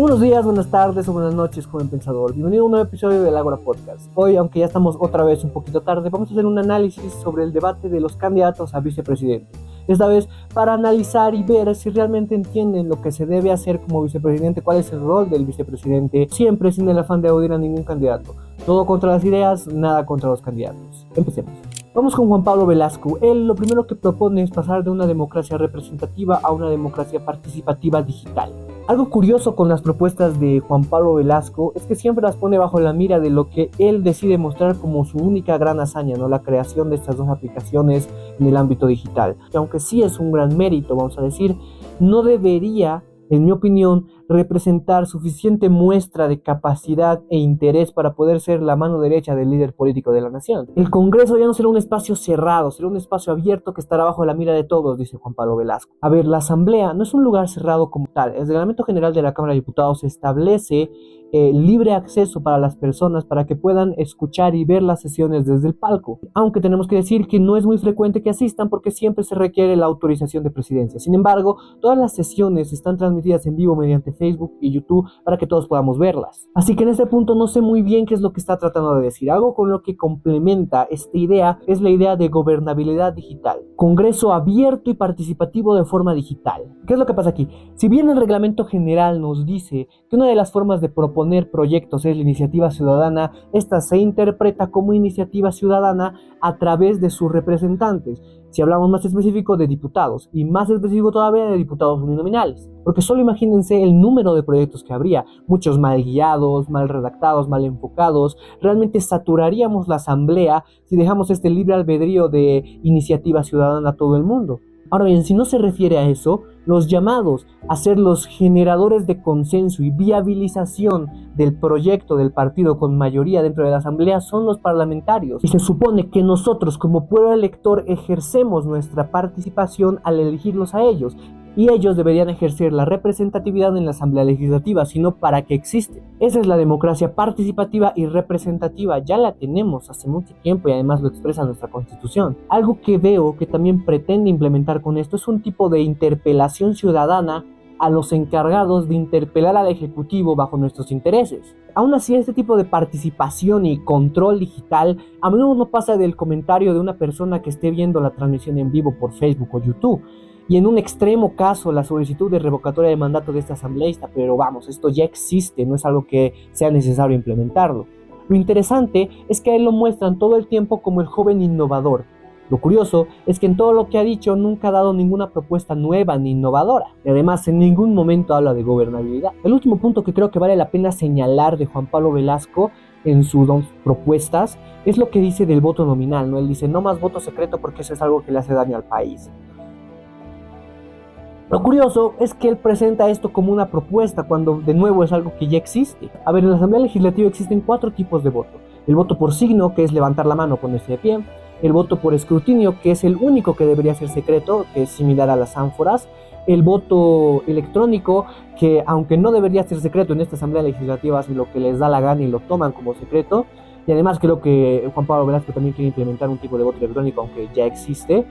Buenos días, buenas tardes o buenas noches, joven pensador. Bienvenido a un nuevo episodio del Ágora Podcast. Hoy, aunque ya estamos otra vez un poquito tarde, vamos a hacer un análisis sobre el debate de los candidatos a vicepresidente. Esta vez para analizar y ver si realmente entienden lo que se debe hacer como vicepresidente, cuál es el rol del vicepresidente, siempre sin el afán de aludir a ningún candidato. Todo contra las ideas, nada contra los candidatos. Empecemos. Vamos con Juan Pablo Velasco. Él lo primero que propone es pasar de una democracia representativa a una democracia participativa digital. Algo curioso con las propuestas de Juan Pablo Velasco es que siempre las pone bajo la mira de lo que él decide mostrar como su única gran hazaña, ¿no? La creación de estas dos aplicaciones en el ámbito digital. Que aunque sí es un gran mérito, vamos a decir, no debería, en mi opinión, representar suficiente muestra de capacidad e interés para poder ser la mano derecha del líder político de la nación. El Congreso ya no será un espacio cerrado, será un espacio abierto que estará bajo la mira de todos, dice Juan Pablo Velasco. A ver, la Asamblea no es un lugar cerrado como tal. El Reglamento General de la Cámara de Diputados establece libre acceso para las personas para que puedan escuchar y ver las sesiones desde el palco, aunque tenemos que decir que no es muy frecuente que asistan porque siempre se requiere la autorización de presidencia. Sin embargo, todas las sesiones están transmitidas en vivo mediante Facebook y YouTube para que todos podamos verlas. Así que en este punto no sé muy bien qué es lo que está tratando de decir. Algo con lo que complementa esta idea es la idea de gobernabilidad digital, Congreso abierto y participativo de forma digital. ¿Qué es lo que pasa aquí? Si bien el reglamento general nos dice que una de las formas de proponer proyectos es la iniciativa ciudadana, esta se interpreta como iniciativa ciudadana a través de sus representantes. Si hablamos más específico de diputados y más específico todavía de diputados uninominales, porque solo imagínense el número de proyectos que habría, muchos mal guiados, mal redactados, mal enfocados. Realmente saturaríamos la asamblea si dejamos este libre albedrío de iniciativa ciudadana a todo el mundo. Ahora bien, si no se refiere a eso, los llamados a ser los generadores de consenso y viabilización del proyecto del partido con mayoría dentro de la asamblea son los parlamentarios. Y se supone que nosotros como pueblo elector ejercemos nuestra participación al elegirlos a ellos. Y ellos deberían ejercer la representatividad en la Asamblea Legislativa, sino para qué existe. Esa es la democracia participativa y representativa, ya la tenemos hace mucho tiempo y además lo expresa nuestra Constitución. Algo que veo que también pretende implementar con esto es un tipo de interpelación ciudadana a los encargados de interpelar al Ejecutivo bajo nuestros intereses. Aún así, este tipo de participación y control digital a menudo no pasa del comentario de una persona que esté viendo la transmisión en vivo por Facebook o YouTube. Y en un extremo caso, la solicitud de revocatoria de mandato de este asambleísta, pero vamos, esto ya existe, no es algo que sea necesario implementarlo. Lo interesante es que a él lo muestran todo el tiempo como el joven innovador. Lo curioso es que en todo lo que ha dicho nunca ha dado ninguna propuesta nueva ni innovadora. Y además en ningún momento habla de gobernabilidad. El último punto que creo que vale la pena señalar de Juan Pablo Velasco en sus propuestas es lo que dice del voto nominal, ¿no? Él dice no más voto secreto porque eso es algo que le hace daño al país. Lo curioso es que él presenta esto como una propuesta cuando de nuevo es algo que ya existe. A ver, en la Asamblea Legislativa existen 4 tipos de voto. El voto por signo, que es levantar la mano, ponerse de pie. El voto por escrutinio, que es el único que debería ser secreto, que es similar a las ánforas. El voto electrónico, que aunque no debería ser secreto en esta Asamblea Legislativa, hacen lo que les da la gana y lo toman como secreto. Y además creo que Juan Pablo Velasco también quiere implementar un tipo de voto electrónico, aunque ya existe.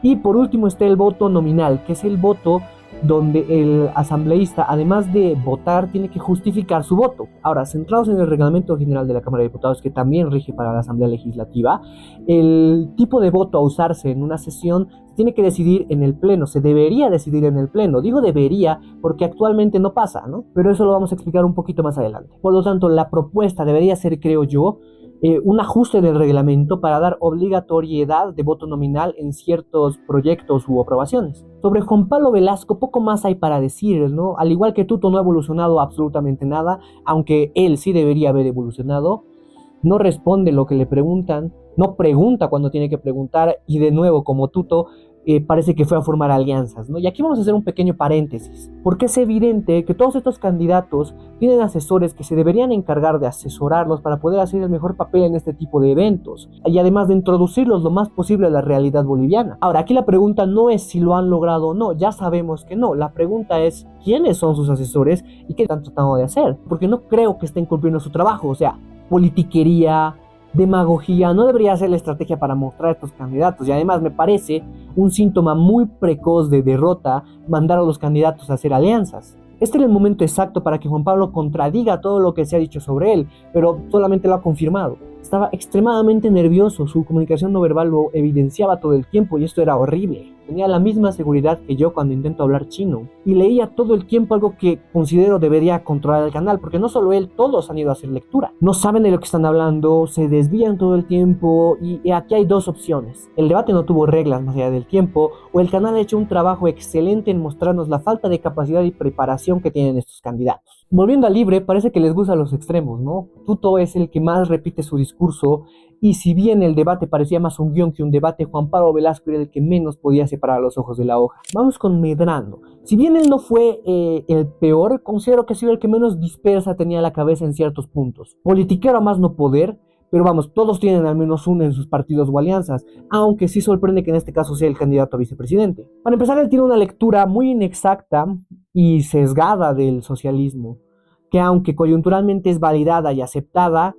Y por último está el voto nominal, que es el voto donde el asambleísta, además de votar, tiene que justificar su voto. Ahora, centrados en el Reglamento General de la Cámara de Diputados, que también rige para la Asamblea Legislativa, el tipo de voto a usarse en una sesión se tiene que decidir en el Pleno, se debería decidir en el Pleno. Digo debería porque actualmente no pasa, ¿no? Pero eso lo vamos a explicar un poquito más adelante. Por lo tanto, la propuesta debería ser, creo yo, un ajuste del reglamento para dar obligatoriedad de voto nominal en ciertos proyectos u aprobaciones. Sobre Juan Pablo Velasco poco más hay para decir, ¿no? Al igual que Tuto no ha evolucionado absolutamente nada, aunque él sí debería haber evolucionado. No responde lo que le preguntan, no pregunta cuando tiene que preguntar y de nuevo como Tuto parece que fue a formar alianzas, ¿no? Y aquí vamos a hacer un pequeño paréntesis, porque es evidente que todos estos candidatos tienen asesores que se deberían encargar de asesorarlos para poder hacer el mejor papel en este tipo de eventos, y además de introducirlos lo más posible a la realidad boliviana. Ahora, aquí la pregunta no es si lo han logrado o no, ya sabemos que no, la pregunta es quiénes son sus asesores y qué están tratando de hacer, porque no creo que estén cumpliendo su trabajo, o sea, politiquería, demagogía no debería ser la estrategia para mostrar a estos candidatos, y además me parece un síntoma muy precoz de derrota mandar a los candidatos a hacer alianzas. Este era el momento exacto para que Juan Pablo contradiga todo lo que se ha dicho sobre él, pero solamente lo ha confirmado. Estaba extremadamente nervioso, su comunicación no verbal lo evidenciaba todo el tiempo y esto era horrible. Tenía la misma seguridad que yo cuando intento hablar chino y leía todo el tiempo algo que considero debería controlar el canal, porque no solo él, todos han ido a hacer lectura. No saben de lo que están hablando, se desvían todo el tiempo y aquí hay dos opciones. El debate no tuvo reglas más allá del tiempo o el canal ha hecho un trabajo excelente en mostrarnos la falta de capacidad y preparación que tienen estos candidatos. Volviendo a Libre, parece que les gustan los extremos, ¿no? Tuto es el que más repite su discurso y si bien el debate parecía más un guión que un debate, Juan Pablo Velasco era el que menos podía separar los ojos de la hoja. Vamos con Medrano. Si bien él no fue el peor, considero que ha sido el que menos dispersa tenía la cabeza en ciertos puntos. Politiquero a más no poder, pero vamos, todos tienen al menos uno en sus partidos o alianzas, aunque sí sorprende que en este caso sea el candidato a vicepresidente. Para empezar, él tiene una lectura muy inexacta y sesgada del socialismo, que aunque coyunturalmente es validada y aceptada,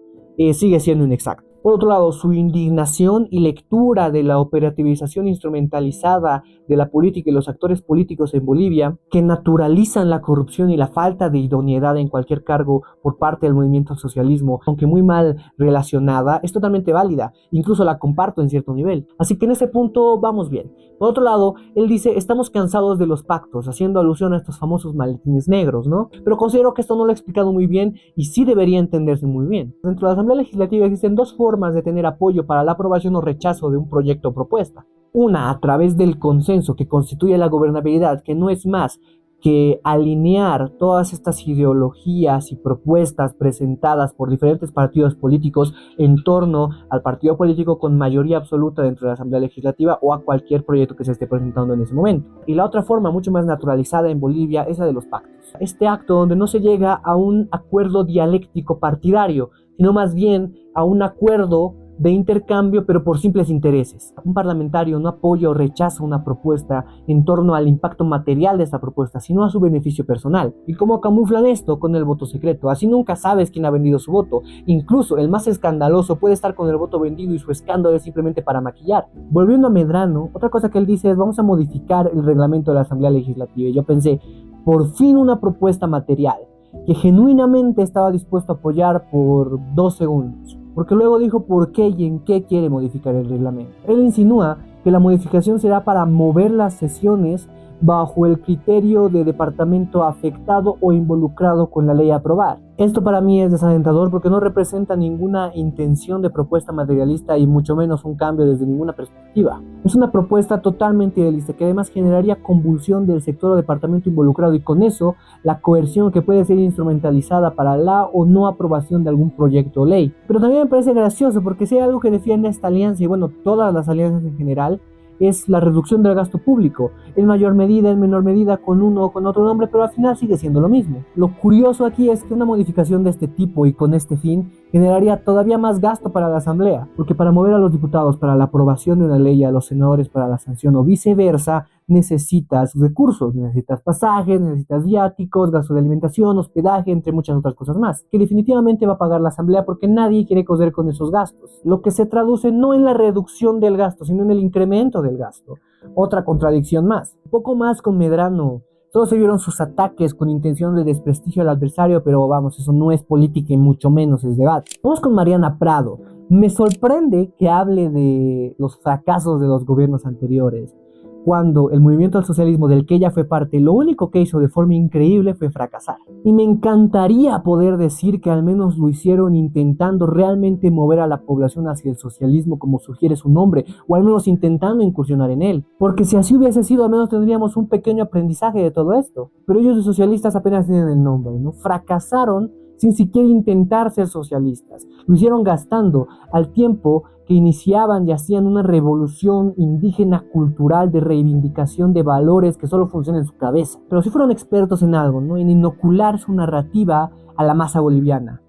sigue siendo inexacta. Por otro lado, su indignación y lectura de la operativización instrumentalizada de la política y los actores políticos en Bolivia, que naturalizan la corrupción y la falta de idoneidad en cualquier cargo por parte del movimiento al socialismo, aunque muy mal relacionada, es totalmente válida. Incluso la comparto en cierto nivel. Así que en ese punto vamos bien. Por otro lado, él dice, estamos cansados de los pactos, haciendo alusión a estos famosos maletines negros, ¿no? Pero considero que esto no lo ha explicado muy bien y sí debería entenderse muy bien. Dentro de la Asamblea Legislativa existen dos formas de tener apoyo para la aprobación o rechazo de un proyecto o propuesta. Una, a través del consenso que constituye la gobernabilidad, que no es más que alinear todas estas ideologías y propuestas presentadas por diferentes partidos políticos en torno al partido político con mayoría absoluta dentro de la Asamblea Legislativa o a cualquier proyecto que se esté presentando en ese momento. Y la otra forma, mucho más naturalizada en Bolivia, es la de los pactos. Este acto donde no se llega a un acuerdo dialéctico partidario, sino más bien a un acuerdo de intercambio, pero por simples intereses. Un parlamentario no apoya o rechaza una propuesta en torno al impacto material de esta propuesta, sino a su beneficio personal. ¿Y cómo camuflan esto? Con el voto secreto. Así nunca sabes quién ha vendido su voto. Incluso el más escandaloso puede estar con el voto vendido y su escándalo es simplemente para maquillar. Volviendo a Medrano, otra cosa que él dice es vamos a modificar el reglamento de la Asamblea Legislativa. Y yo pensé, por fin una propuesta material que genuinamente estaba dispuesto a apoyar por 2 segundos. Porque luego dijo por qué y en qué quiere modificar el reglamento. Él insinúa que la modificación será para mover las sesiones bajo el criterio de departamento afectado o involucrado con la ley a aprobar. Esto para mí es desalentador porque no representa ninguna intención de propuesta materialista y mucho menos un cambio desde ninguna perspectiva. Es una propuesta totalmente idealista que además generaría convulsión del sector o departamento involucrado y con eso la coerción que puede ser instrumentalizada para la o no aprobación de algún proyecto o ley. Pero también me parece gracioso porque si hay algo que defiende esta alianza y bueno, todas las alianzas en general, es la reducción del gasto público, en mayor medida, en menor medida, con uno o con otro nombre, pero al final sigue siendo lo mismo. Lo curioso aquí es que una modificación de este tipo y con este fin generaría todavía más gasto para la Asamblea, porque para mover a los diputados para la aprobación de una ley y a los senadores para la sanción o viceversa, necesitas recursos, necesitas pasajes, necesitas viáticos, gastos de alimentación, hospedaje, entre muchas otras cosas más, que definitivamente va a pagar la Asamblea porque nadie quiere coser con esos gastos, lo que se traduce no en la reducción del gasto, sino en el incremento del gasto. Otra contradicción más. Un poco más con Medrano. Todos se vieron sus ataques con intención de desprestigio al adversario, pero vamos, eso no es política y mucho menos es debate. Vamos con Mariana Prado. Me sorprende que hable de los fracasos de los gobiernos anteriores, cuando el movimiento al socialismo del que ella fue parte, lo único que hizo de forma increíble fue fracasar. Y me encantaría poder decir que al menos lo hicieron intentando realmente mover a la población hacia el socialismo como sugiere su nombre, o al menos intentando incursionar en él. Porque si así hubiese sido, al menos tendríamos un pequeño aprendizaje de todo esto. Pero ellos de socialistas apenas tienen el nombre, ¿no? Fracasaron sin siquiera intentar ser socialistas. Lo hicieron gastando al tiempo que iniciaban y hacían una revolución indígena cultural de reivindicación de valores que solo funcionan en su cabeza. Pero sí fueron expertos en algo, ¿no? En inocular su narrativa a la masa boliviana.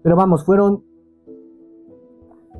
Pero vamos, fueron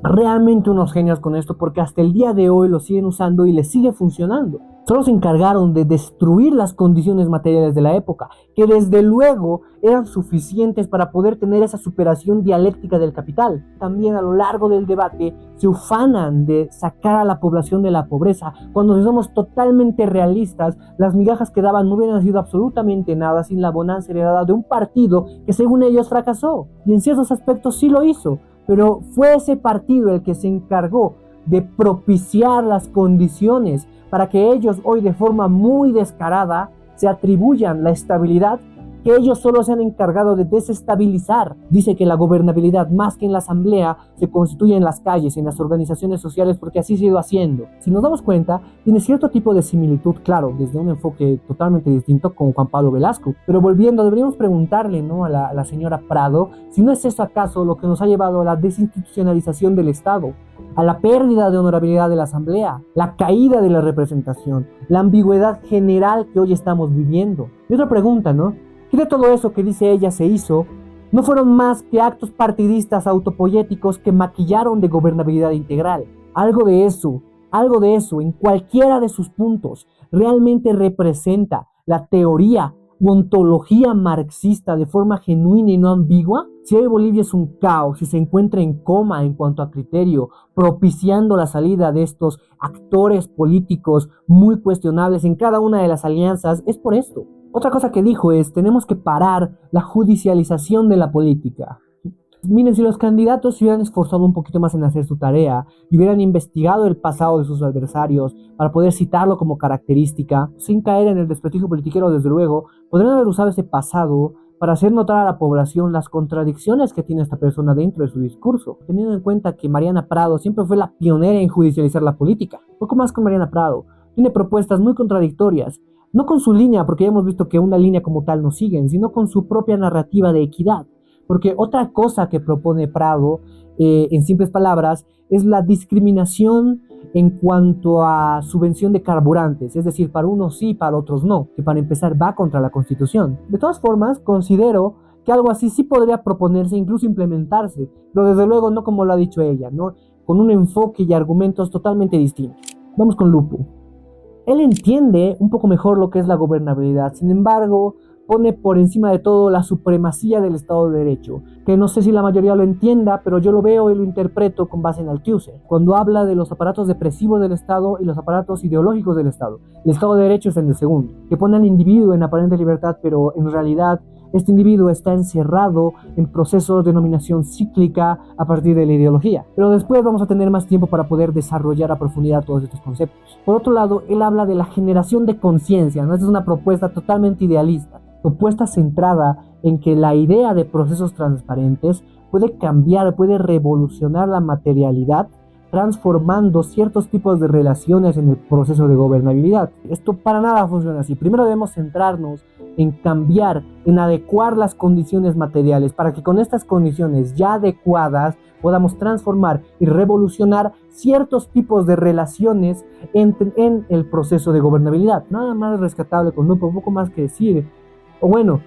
realmente unos genios con esto, porque hasta el día de hoy lo siguen usando y les sigue funcionando. Solo se encargaron de destruir las condiciones materiales de la época, que desde luego eran suficientes para poder tener esa superación dialéctica del capital. También a lo largo del debate se ufanan de sacar a la población de la pobreza, cuando si somos totalmente realistas, las migajas que daban no hubieran sido absolutamente nada sin la bonanza heredada de un partido que según ellos fracasó, y en ciertos aspectos sí lo hizo, pero fue ese partido el que se encargó de propiciar las condiciones para que ellos hoy de forma muy descarada se atribuyan la estabilidad que ellos solo se han encargado de desestabilizar. Dice que la gobernabilidad, más que en la asamblea, se constituye en las calles, en las organizaciones sociales, porque así se ha ido haciendo. Si nos damos cuenta, tiene cierto tipo de similitud, claro, desde un enfoque totalmente distinto con Juan Pablo Velasco. Pero volviendo, deberíamos preguntarle, ¿no?, a la señora Prado, si no es eso acaso lo que nos ha llevado a la desinstitucionalización del Estado, a la pérdida de honorabilidad de la asamblea, la caída de la representación, la ambigüedad general que hoy estamos viviendo. Y otra pregunta, ¿no? ¿Qué de todo eso que dice ella se hizo? No fueron más que actos partidistas autopoyéticos que maquillaron de gobernabilidad integral. Algo de eso, en cualquiera de sus puntos, realmente representa la teoría u ontología marxista de forma genuina y no ambigua. Si hoy Bolivia es un caos, si se encuentra en coma en cuanto a criterio, propiciando la salida de estos actores políticos muy cuestionables en cada una de las alianzas, es por esto. Otra cosa que dijo es, tenemos que parar la judicialización de la política. Miren, si los candidatos se hubieran esforzado un poquito más en hacer su tarea y hubieran investigado el pasado de sus adversarios para poder citarlo como característica, sin caer en el desprestigio politiquero, desde luego, podrían haber usado ese pasado para hacer notar a la población las contradicciones que tiene esta persona dentro de su discurso, teniendo en cuenta que Mariana Prado siempre fue la pionera en judicializar la política. Poco más con Mariana Prado, tiene propuestas muy contradictorias, no con su línea, porque ya hemos visto que una línea como tal no siguen, sino con su propia narrativa de equidad. Porque otra cosa que propone Prado, en simples palabras, es la discriminación en cuanto a subvención de carburantes, es decir, para unos sí, para otros no, que para empezar va contra la Constitución. De todas formas, considero que algo así sí podría proponerse, incluso implementarse, pero desde luego no como lo ha dicho ella, ¿no?, con un enfoque y argumentos totalmente distintos. Vamos con Lupo. Él entiende un poco mejor lo que es la gobernabilidad, sin embargo, pone por encima de todo la supremacía del Estado de Derecho, que no sé si la mayoría lo entienda, pero yo lo veo y lo interpreto con base en Althusser, cuando habla de los aparatos depresivos del Estado y los aparatos ideológicos del Estado. El Estado de Derecho es en el segundo, que pone al individuo en aparente libertad, pero en realidad este individuo está encerrado en procesos de dominación cíclica a partir de la ideología. Pero después vamos a tener más tiempo para poder desarrollar a profundidad todos estos conceptos. Por otro lado, él habla de la generación de conciencia, ¿no? Esta es una propuesta totalmente idealista, propuesta centrada en que la idea de procesos transparentes puede cambiar, puede revolucionar la materialidad, transformando ciertos tipos de relaciones en el proceso de gobernabilidad. Esto para nada funciona así. Primero debemos centrarnos en cambiar, en adecuar las condiciones materiales para que con estas condiciones ya adecuadas podamos transformar y revolucionar ciertos tipos de relaciones en el proceso de gobernabilidad. Nada más rescatable con Lupo, un poco más que decir. O bueno,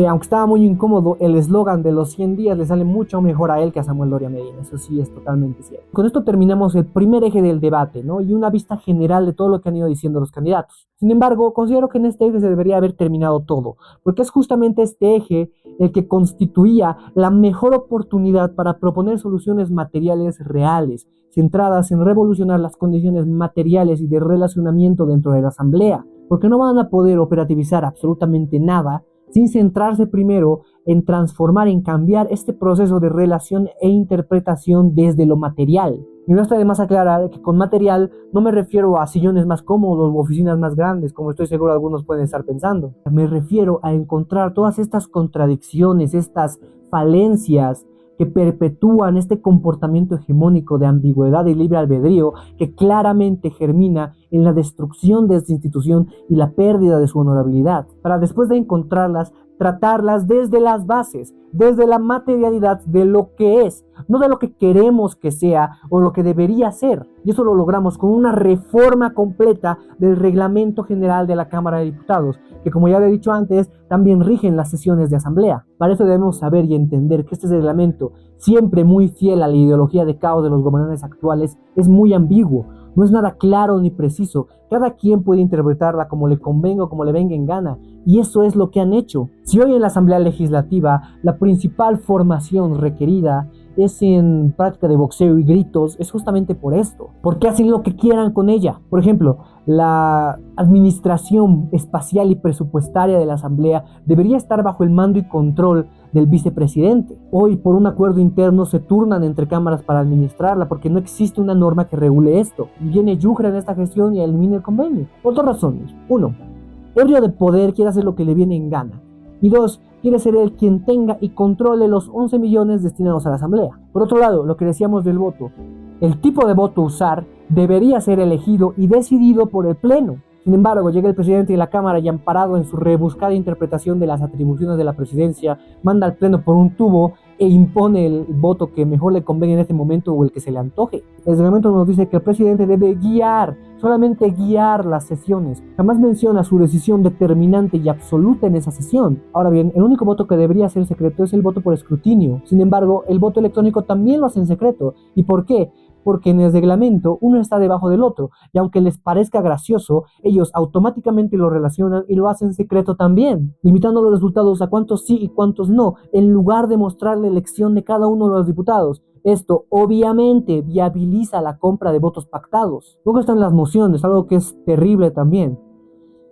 aunque estaba muy incómodo, el eslogan de los 100 días le sale mucho mejor a él que a Samuel Doria Medina. Eso sí es totalmente cierto. Con esto terminamos el primer eje del debate, ¿no?, y una vista general de todo lo que han ido diciendo los candidatos. Sin embargo, considero que en este eje se debería haber terminado todo, porque es justamente este eje el que constituía la mejor oportunidad para proponer soluciones materiales reales, centradas en revolucionar las condiciones materiales y de relacionamiento dentro de la asamblea, porque no van a poder operativizar absolutamente nada sin centrarse primero en transformar, en cambiar este proceso de relación e interpretación desde lo material. Y no está de más aclarar que con material no me refiero a sillones más cómodos u oficinas más grandes, como estoy seguro algunos pueden estar pensando. Me refiero a encontrar todas estas contradicciones, estas falencias que perpetúan este comportamiento hegemónico de ambigüedad y libre albedrío que claramente germina en la destrucción de esta institución y la pérdida de su honorabilidad, para después de encontrarlas, tratarlas desde las bases, desde la materialidad de lo que es, no de lo que queremos que sea o lo que debería ser. Y eso lo logramos con una reforma completa del Reglamento General de la Cámara de Diputados, que como ya le he dicho antes, también rigen las sesiones de asamblea. Para eso debemos saber y entender que este reglamento, siempre muy fiel a la ideología de caos de los gobernantes actuales, es muy ambiguo. No es nada claro ni preciso. Cada quien puede interpretarla como le convenga o como le venga en gana. Y eso es lo que han hecho. Si hoy en la Asamblea Legislativa la principal formación requerida es en práctica de boxeo y gritos, es justamente por esto. Porque hacen lo que quieran con ella. Por ejemplo, la administración espacial y presupuestaria de la Asamblea debería estar bajo el mando y control del vicepresidente. Hoy, por un acuerdo interno, se turnan entre cámaras para administrarla porque no existe una norma que regule esto. Viene Yugra en esta gestión y elimina el convenio. Por dos razones. Uno, ebrio de poder, quiere hacer lo que le viene en gana. Y dos, quiere ser él quien tenga y controle los 11 millones destinados a la Asamblea. Por otro lado, lo que decíamos del voto. El tipo de voto a usar debería ser elegido y decidido por el Pleno. Sin embargo, llega el presidente de la Cámara y, amparado en su rebuscada interpretación de las atribuciones de la presidencia, manda al Pleno por un tubo e impone el voto que mejor le convenga en este momento o el que se le antoje. El reglamento nos dice que el presidente debe guiar, solamente guiar las sesiones. Jamás menciona su decisión determinante y absoluta en esa sesión. Ahora bien, el único voto que debería ser secreto es el voto por escrutinio. Sin embargo, el voto electrónico también lo hace en secreto. ¿Y por qué? Porque en el reglamento uno está debajo del otro, y aunque les parezca gracioso, ellos automáticamente lo relacionan y lo hacen secreto también, limitando los resultados a cuántos sí y cuántos no, en lugar de mostrar la elección de cada uno de los diputados. Esto obviamente viabiliza la compra de votos pactados. Luego están las mociones, algo que es terrible también.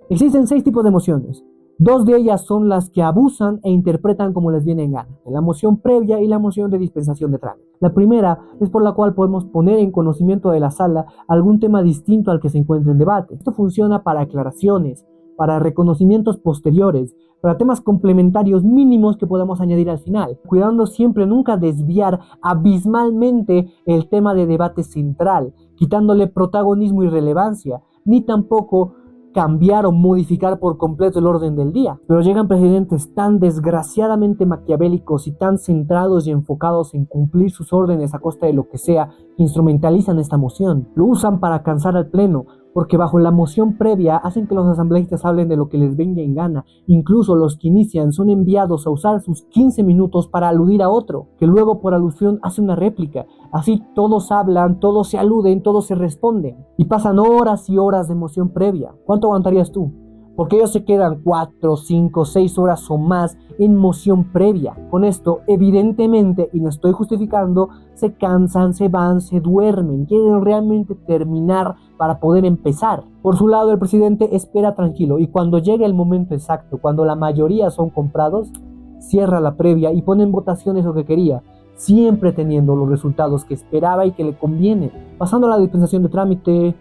Existen 6 tipos de mociones. 2 de ellas son las que abusan e interpretan como les viene en gana: la moción previa y la moción de dispensación de trámite. La primera es por la cual podemos poner en conocimiento de la sala algún tema distinto al que se encuentra en debate. Esto funciona para aclaraciones, para reconocimientos posteriores, para temas complementarios mínimos que podamos añadir al final, cuidando siempre nunca desviar abismalmente el tema de debate central, quitándole protagonismo y relevancia, ni tampoco cambiar o modificar por completo el orden del día. Pero llegan presidentes tan desgraciadamente maquiavélicos y tan centrados y enfocados en cumplir sus órdenes a costa de lo que sea, que instrumentalizan esta moción. Lo usan para cansar al pleno, porque bajo la moción previa hacen que los asambleístas hablen de lo que les venga en gana. Incluso los que inician son enviados a usar sus 15 minutos para aludir a otro, que luego por alusión hace una réplica. Así todos hablan, todos se aluden, todos se responden. Y pasan horas y horas de moción previa. ¿Cuánto aguantarías tú? Porque ellos se quedan 4, 5, 6 horas o más en moción previa. Con esto, evidentemente, y no estoy justificando, se cansan, se van, se duermen, quieren realmente terminar para poder empezar. Por su lado, el presidente espera tranquilo, y cuando llega el momento exacto, cuando la mayoría son comprados, cierra la previa y pone en votaciones lo que quería, siempre teniendo los resultados que esperaba y que le conviene. Pasando a la dispensación de trámite,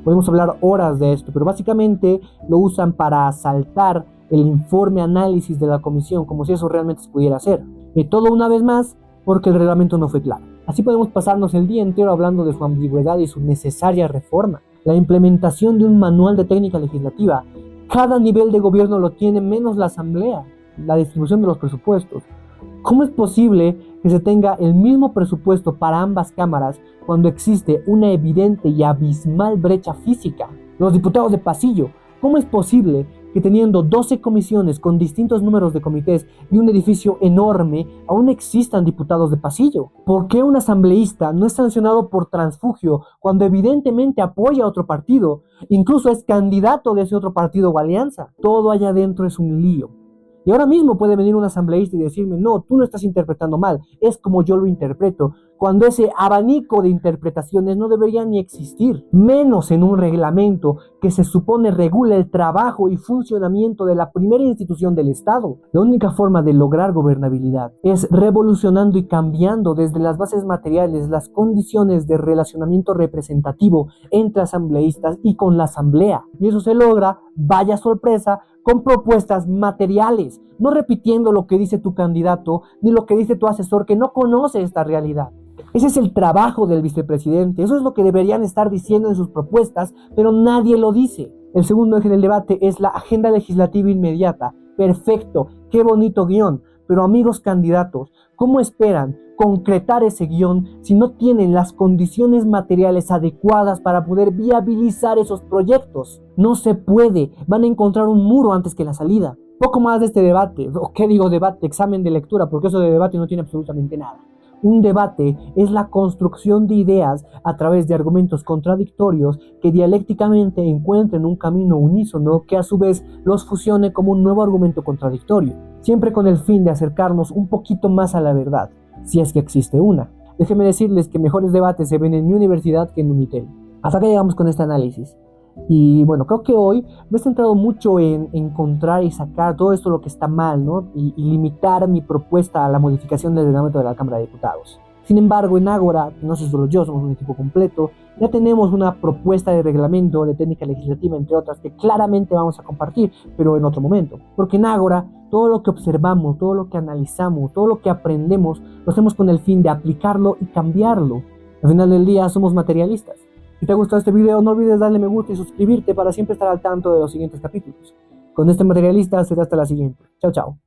podemos hablar horas de esto, pero básicamente lo usan para asaltar el informe análisis de la comisión, como si eso realmente se pudiera hacer. Y todo una vez más porque el reglamento no fue claro. Así podemos pasarnos el día entero hablando de su ambigüedad y su necesaria reforma. La implementación de un manual de técnica legislativa. Cada nivel de gobierno lo tiene menos la asamblea. La distribución de los presupuestos. ¿Cómo es posible que se tenga el mismo presupuesto para ambas cámaras cuando existe una evidente y abismal brecha física? Los diputados de pasillo. ¿Cómo es posible que teniendo 12 comisiones con distintos números de comités y un edificio enorme, aún existan diputados de pasillo? ¿Por qué un asambleísta no es sancionado por transfugio cuando evidentemente apoya a otro partido? Incluso es candidato de ese otro partido o alianza. Todo allá adentro es un lío. Y ahora mismo puede venir un asambleísta y decirme: no, tú lo estás interpretando mal, es como yo lo interpreto, cuando ese abanico de interpretaciones no debería ni existir, menos en un reglamento que se supone regula el trabajo y funcionamiento de la primera institución del Estado. La única forma de lograr gobernabilidad es revolucionando y cambiando desde las bases materiales las condiciones de relacionamiento representativo entre asambleístas y con la asamblea. Y eso se logra, vaya sorpresa, con propuestas materiales, no repitiendo lo que dice tu candidato ni lo que dice tu asesor que no conoce esta realidad. Ese es el trabajo del vicepresidente, eso es lo que deberían estar diciendo en sus propuestas, pero nadie lo dice. El segundo eje del debate es la agenda legislativa inmediata. Perfecto, qué bonito guión, pero amigos candidatos, ¿cómo esperan concretar ese guión si no tienen las condiciones materiales adecuadas para poder viabilizar esos proyectos? No se puede, van a encontrar un muro antes que la salida. Poco más de este debate, o qué digo debate, examen de lectura, porque eso de debate no tiene absolutamente nada. Un debate es la construcción de ideas a través de argumentos contradictorios que dialécticamente encuentren un camino unísono que a su vez los fusione como un nuevo argumento contradictorio, siempre con el fin de acercarnos un poquito más a la verdad, si es que existe una. Déjenme decirles que mejores debates se ven en mi universidad que en Unitel. Hasta que llegamos con este análisis. Y bueno, creo que hoy me he centrado mucho en encontrar y sacar todo esto lo que está mal, ¿no? Y limitar mi propuesta a la modificación del reglamento de la Cámara de Diputados. Sin embargo, en Ágora, no soy solo yo, somos un equipo completo, ya tenemos una propuesta de reglamento, de técnica legislativa, entre otras, que claramente vamos a compartir, pero en otro momento. Porque en Ágora, todo lo que observamos, todo lo que analizamos, todo lo que aprendemos, lo hacemos con el fin de aplicarlo y cambiarlo. Al final del día, somos materialistas. Si te ha gustado este video, no olvides darle me gusta y suscribirte para siempre estar al tanto de los siguientes capítulos. Con este materialista será hasta la siguiente. Chao, chao.